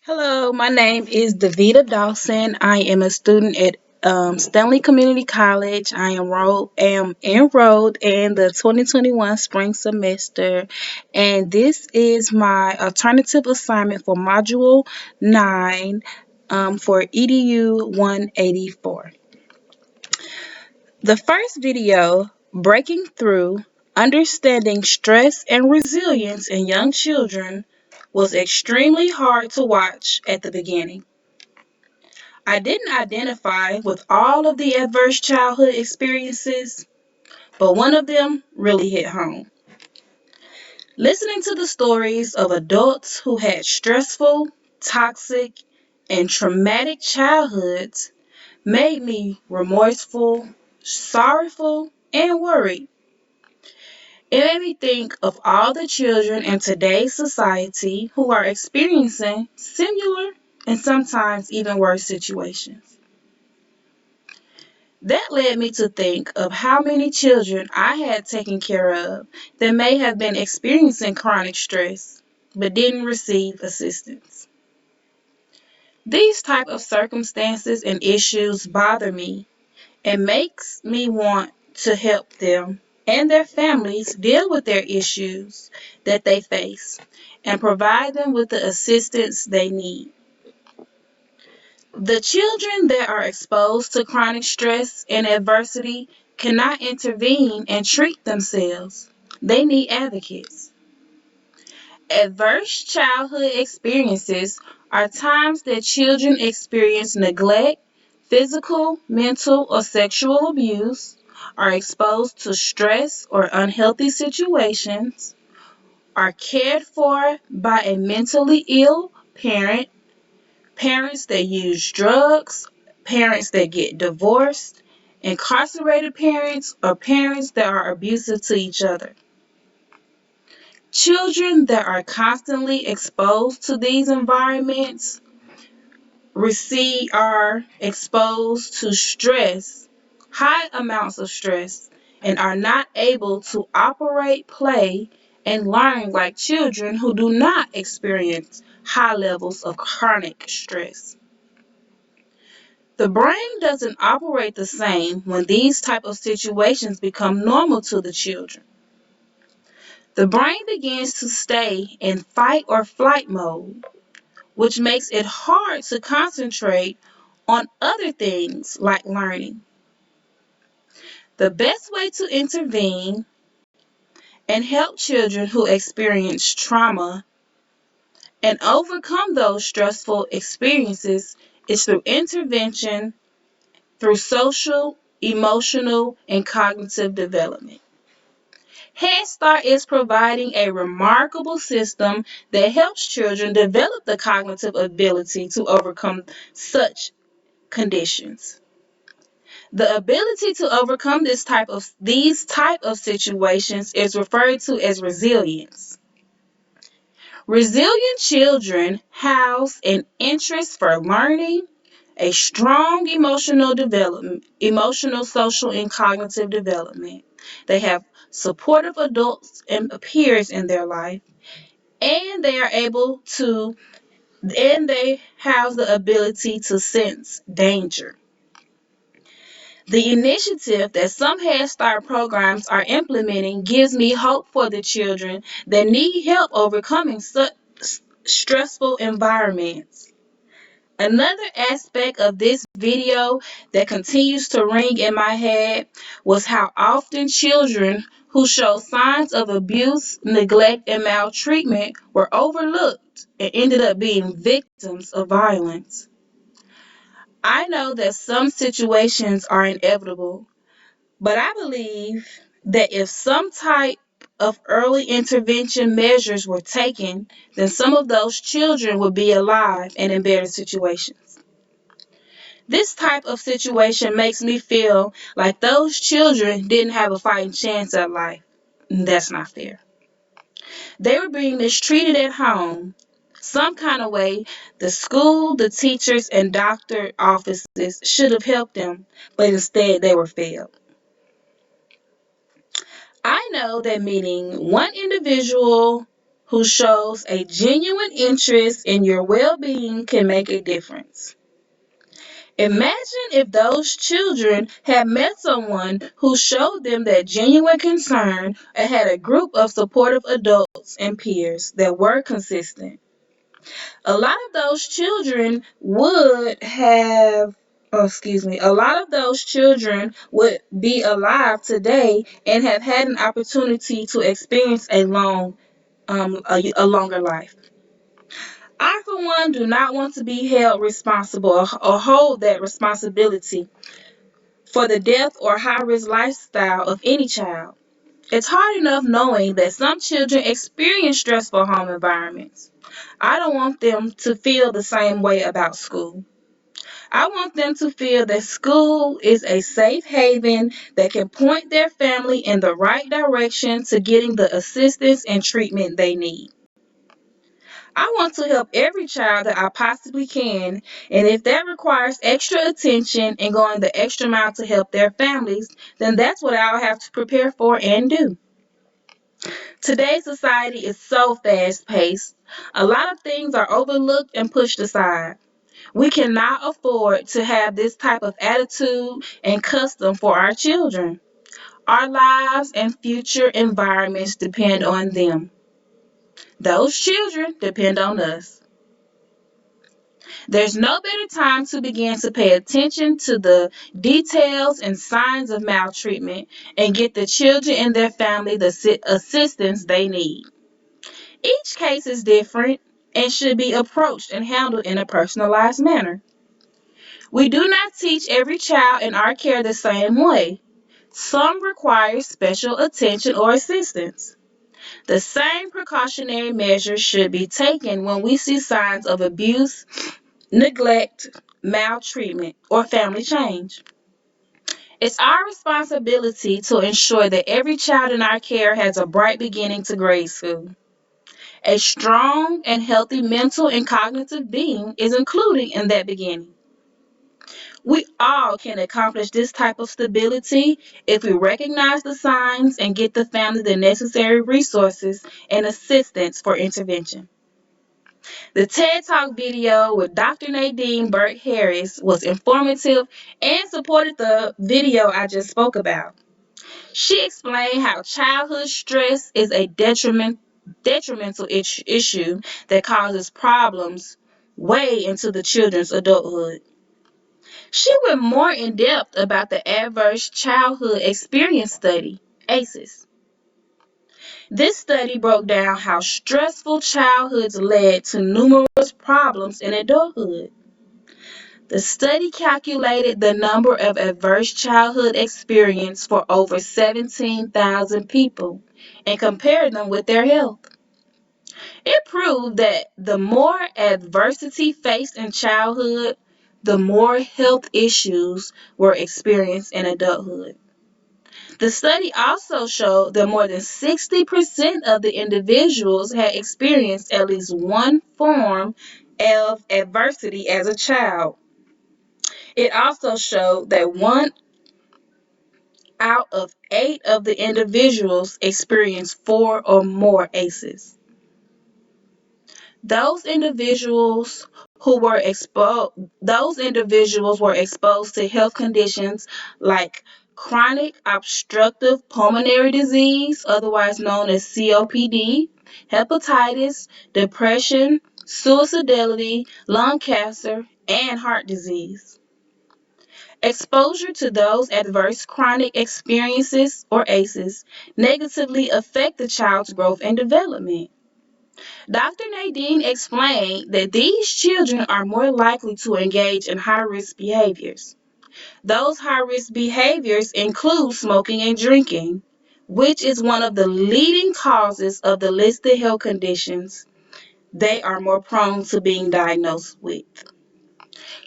Hello, my name is Davita Dawson. I am a student at Stanley Community College. I am enrolled in the 2021 spring semester, and this is my alternative assignment for Module 9 for EDU 184. The first video, Breaking Through Understanding Stress and Resilience in Young Children, was extremely hard to watch at the beginning. I didn't identify with all of the adverse childhood experiences, but one of them really hit home. Listening to the stories of adults who had stressful, toxic, and traumatic childhoods made me remorseful, sorrowful, and worried. It made me think of all the children in today's society who are experiencing similar and sometimes even worse situations. That led me to think of how many children I had taken care of that may have been experiencing chronic stress but didn't receive assistance. These type of circumstances and issues bother me and makes me want to help them and their families deal with their issues that they face and provide them with the assistance they need. The children that are exposed to chronic stress and adversity cannot intervene and treat themselves. They need advocates. Adverse childhood experiences are times that children experience neglect, physical, mental, or sexual abuse, are exposed to stress or unhealthy situations, are cared for by a mentally ill parent, parents that use drugs, parents that get divorced, incarcerated parents, or parents that are abusive to each other. Children that are constantly exposed to these environments are exposed to stress, high amounts of stress, and are not able to operate, play, and learn like children who do not experience high levels of chronic stress. The brain doesn't operate the same when these type of situations become normal to the children. The brain begins to stay in fight or flight mode, which makes it hard to concentrate on other things like learning. The best way to intervene and help children who experience trauma and overcome those stressful experiences is through intervention through social, emotional, and cognitive development. Head Start is providing a remarkable system that helps children develop the cognitive ability to overcome such conditions. The ability to overcome these type of situations is referred to as resilience. Resilient children house an interest for learning, a strong emotional, social, and cognitive development. They have supportive adults and peers in their life, and they have the ability to sense danger. The initiative that some Head Start programs are implementing gives me hope for the children that need help overcoming such stressful environments. Another aspect of this video that continues to ring in my head was how often children who show signs of abuse, neglect, and maltreatment were overlooked and ended up being victims of violence. I know that some situations are inevitable, but I believe that if some type of early intervention measures were taken, then some of those children would be alive and in better situations. This type of situation makes me feel like those children didn't have a fighting chance at life. That's not fair. They were being mistreated at home. Some kind of way, the school, the teachers, and doctor offices should have helped them, but instead they were failed. I know that meeting one individual who shows a genuine interest in your well-being can make a difference. Imagine if those children had met someone who showed them that genuine concern and had a group of supportive adults and peers that were consistent. A lot of those children would have, a lot of those children would be alive today and have had an opportunity to experience a longer life. I, for one, do not want to be held responsible or hold that responsibility for the death or high risk lifestyle of any child. It's hard enough knowing that some children experience stressful home environments. I don't want them to feel the same way about school. I want them to feel that school is a safe haven that can point their family in the right direction to getting the assistance and treatment they need. I want to help every child that I possibly can, and if that requires extra attention and going the extra mile to help their families, then that's what I'll have to prepare for and do. Today's society is so fast paced. A lot of things are overlooked and pushed aside. We cannot afford to have this type of attitude and custom for our children. Our lives and future environments depend on them. Those children depend on us. There's no better time to begin to pay attention to the details and signs of maltreatment and get the children and their family the assistance they need. Each case is different and should be approached and handled in a personalized manner. We do not teach every child in our care the same way. Some require special attention or assistance. The same precautionary measures should be taken when we see signs of abuse, neglect, maltreatment, or family change. It's our responsibility to ensure that every child in our care has a bright beginning to grade school. A strong and healthy mental and cognitive being is included in that beginning. We all can accomplish this type of stability if we recognize the signs and get the family the necessary resources and assistance for intervention. The TED Talk video with Dr. Nadine Burke Harris was informative and supported the video I just spoke about. She explained how childhood stress is a detrimental issue that causes problems way into the children's adulthood. She went more in depth about the Adverse Childhood Experience Study, ACEs. This study broke down how stressful childhoods led to numerous problems in adulthood. The study calculated the number of adverse childhood experiences for over 17,000 people and compared them with their health. It proved that the more adversity faced in childhood, the more health issues were experienced in adulthood. The study also showed that more than 60% of the individuals had experienced at least one form of adversity as a child. It also showed that 1 out of 8 of the individuals experienced 4 or more ACEs. Those individuals those individuals were exposed to health conditions like chronic obstructive pulmonary disease, otherwise known as COPD, hepatitis, depression, suicidality, lung cancer, and heart disease. Exposure to those adverse chronic experiences or ACEs negatively affect the child's growth and development. Dr. Nadine explained that these children are more likely to engage in high-risk behaviors. Those high-risk behaviors include smoking and drinking, which is one of the leading causes of the listed health conditions they are more prone to being diagnosed with.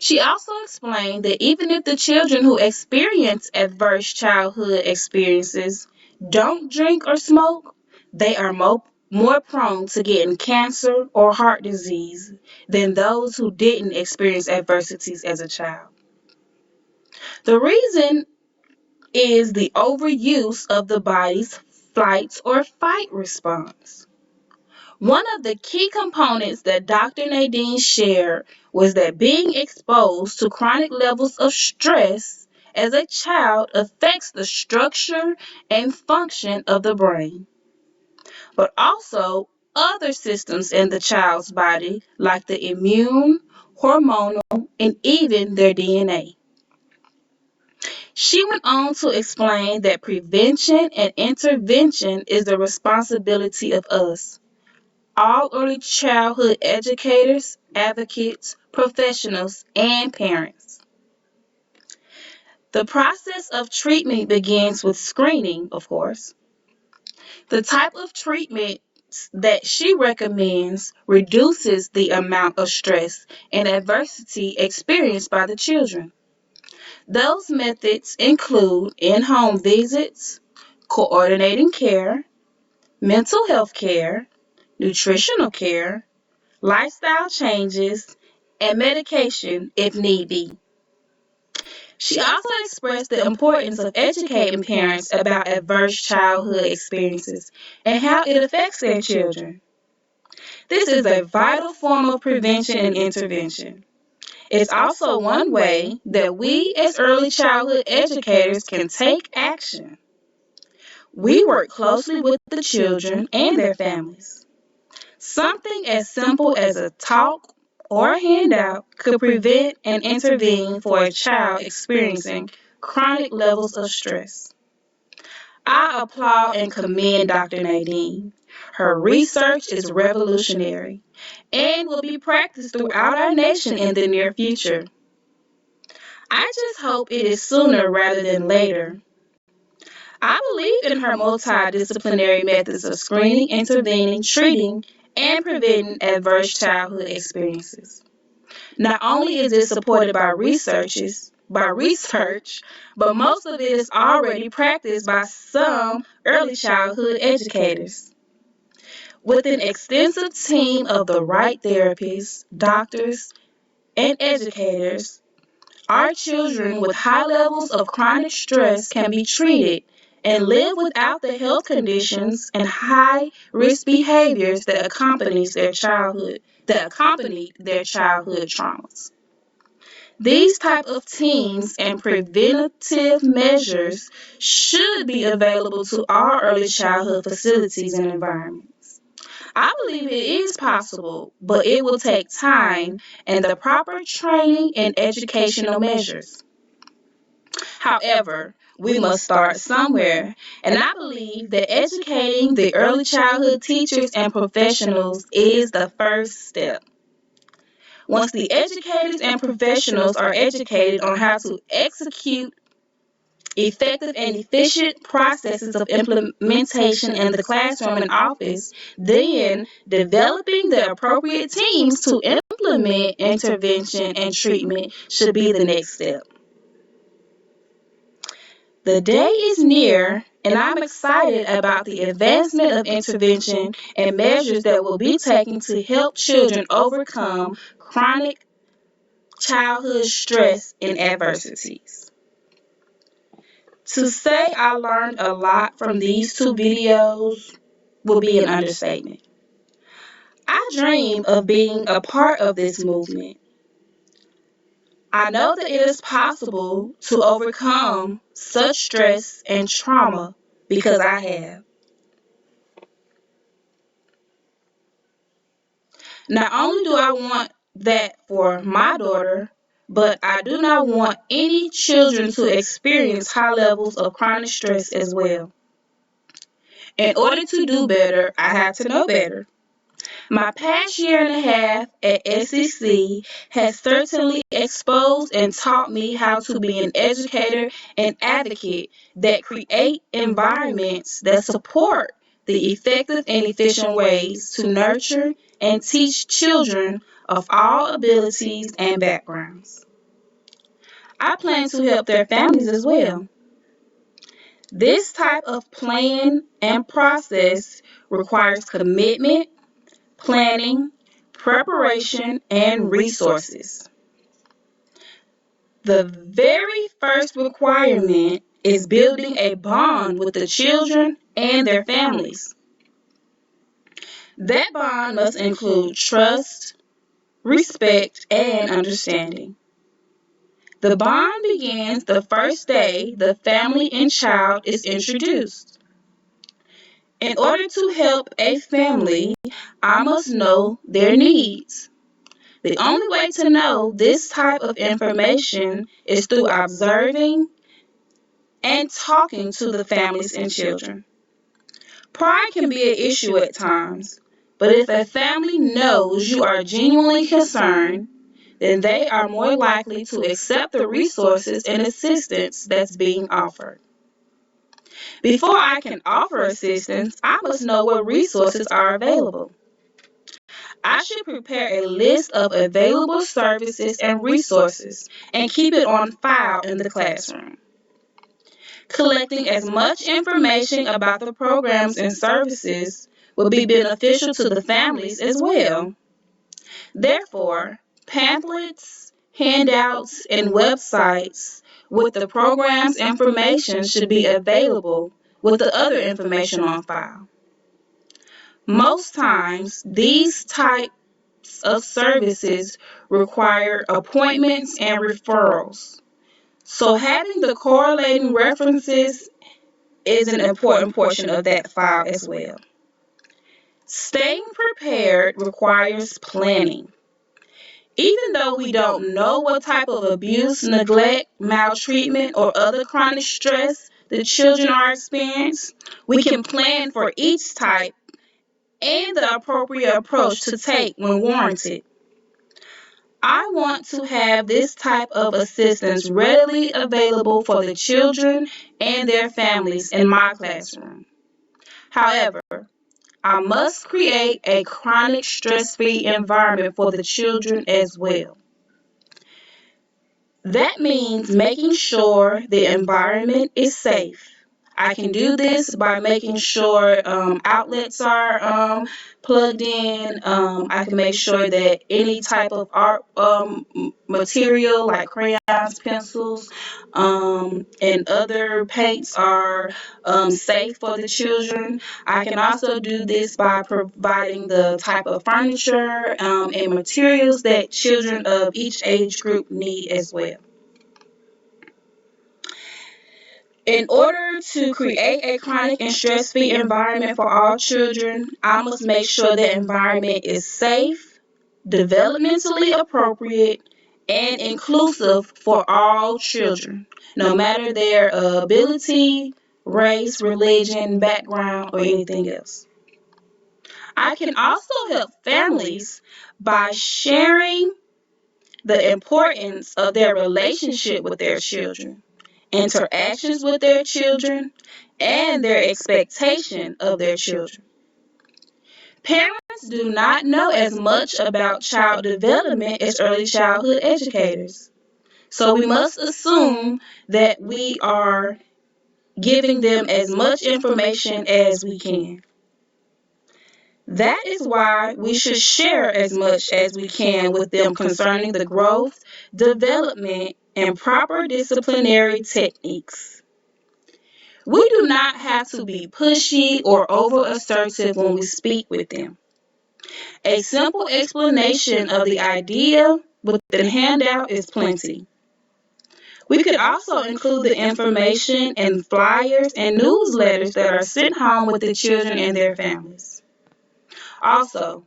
She also explained that even if the children who experience adverse childhood experiences don't drink or smoke, they are more prone to getting cancer or heart disease than those who didn't experience adversities as a child. The reason is the overuse of the body's flight or fight response. One of the key components that Dr. Nadine shared was that being exposed to chronic levels of stress as a child affects the structure and function of the brain, but also other systems in the child's body like the immune, hormonal, and even their DNA. She went on to explain that prevention and intervention is the responsibility of us, all early childhood educators, advocates, professionals, and parents. The process of treatment begins with screening, of course. The type of treatment that she recommends reduces the amount of stress and adversity experienced by the children. Those methods include in-home visits, coordinating care, mental health care, nutritional care, lifestyle changes, and medication if need be. She also expressed the importance of educating parents about adverse childhood experiences and how it affects their children. This is a vital form of prevention and intervention. It's also one way that we as early childhood educators can take action. We work closely with the children and their families. Something as simple as a talk or a handout could prevent and intervene for a child experiencing chronic levels of stress. I applaud and commend Dr. Nadine. Her research is revolutionary and will be practiced throughout our nation in the near future. I just hope it is sooner rather than later. I believe in her multidisciplinary methods of screening, intervening, treating, and preventing adverse childhood experiences. Not only is it supported by research, but most of it is already practiced by some early childhood educators. With an extensive team of the right therapists, doctors, and educators, our children with high levels of chronic stress can be treated and live without the health conditions and high risk behaviors that accompanied their childhood traumas. These type of teams and preventative measures should be available to all early childhood facilities and environments. I believe it is possible, but it will take time and the proper training and educational measures. However, we must start somewhere, and I believe that educating the early childhood teachers and professionals is the first step. Once the educators and professionals are educated on how to execute effective and efficient processes of implementation in the classroom and office, then developing the appropriate teams to implement intervention and treatment should be the next step. The day is near, and I'm excited about the advancement of intervention and measures that will be taken to help children overcome chronic childhood stress and adversities. To say I learned a lot from these two videos will be an understatement. I dream of being a part of this movement. I know that it is possible to overcome such stress and trauma because I have. Not only do I want that for my daughter, but I do not want any children to experience high levels of chronic stress as well. In order to do better, I have to know better. My past year and a half at SCC has certainly exposed and taught me how to be an educator and advocate that create environments that support the effective and efficient ways to nurture and teach children of all abilities and backgrounds. I plan to help their families as well. This type of plan and process requires commitment, planning, preparation, and resources. The very first requirement is building a bond with the children and their families. That bond must include trust, respect, and understanding. The bond begins the first day the family and child is introduced. In order to help a family, I must know their needs. The only way to know this type of information is through observing and talking to the families and children. Pride can be an issue at times, but if a family knows you are genuinely concerned, then they are more likely to accept the resources and assistance that's being offered. Before I can offer assistance, I must know what resources are available. I should prepare a list of available services and resources and keep it on file in the classroom. Collecting as much information about the programs and services will be beneficial to the families as well. Therefore, pamphlets, handouts, and websites with the program's information should be available with the other information on file. Most times, these types of services require appointments and referrals. So having the correlating references is an important portion of that file as well. Staying prepared requires planning. Even though we don't know what type of abuse, neglect, maltreatment, or other chronic stress the children are experiencing, we can plan for each type and the appropriate approach to take when warranted. I want to have this type of assistance readily available for the children and their families in my classroom. However, I must create a chronic stress-free environment for the children as well. That means making sure the environment is safe. I can do this by making sure outlets are plugged in. I can make sure that any type of art material like crayons, pencils, and other paints are safe for the children. I can also do this by providing the type of furniture and materials that children of each age group need as well. In order to create a chronic and stress-free environment for all children, I must make sure the environment is safe, developmentally appropriate, and inclusive for all children, no matter their ability, race, religion, background, or anything else. I can also help families by sharing the importance of their relationship with their children, interactions with their children, and their expectation of their children. Parents do not know as much about child development as early childhood educators. So we must assume that we are giving them as much information as we can. That is why we should share as much as we can with them concerning the growth, development, and proper disciplinary techniques. We do not have to be pushy or over assertive when we speak with them. A simple explanation of the idea with the handout is plenty. We could also include the information and flyers and newsletters that are sent home with the children and their families. Also,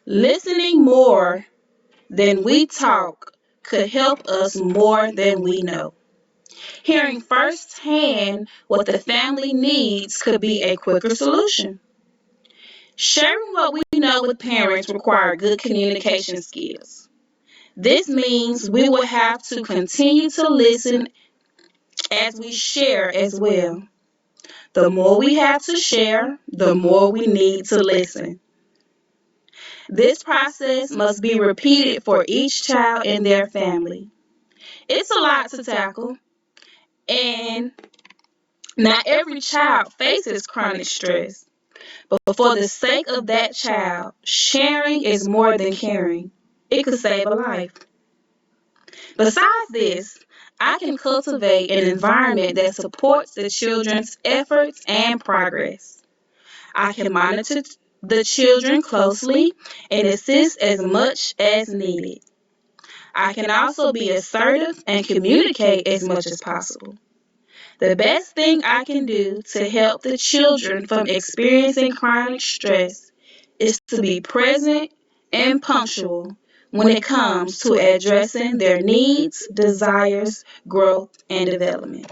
listening more than we talk could help us more than we know. Hearing firsthand what the family needs could be a quicker solution. Sharing what we know with parents requires good communication skills. This means we will have to continue to listen as we share as well. The more we have to share, the more we need to listen. This process must be repeated for each child and their family. It's a lot to tackle, and not every child faces chronic stress. But for the sake of that child, sharing is more than caring. It could save a life. Besides this, I can cultivate an environment that supports the children's efforts and progress. I can monitor the children closely and assist as much as needed. I can also be assertive and communicate as much as possible. The best thing I can do to help the children from experiencing chronic stress is to be present and punctual when it comes to addressing their needs, desires, growth, and development.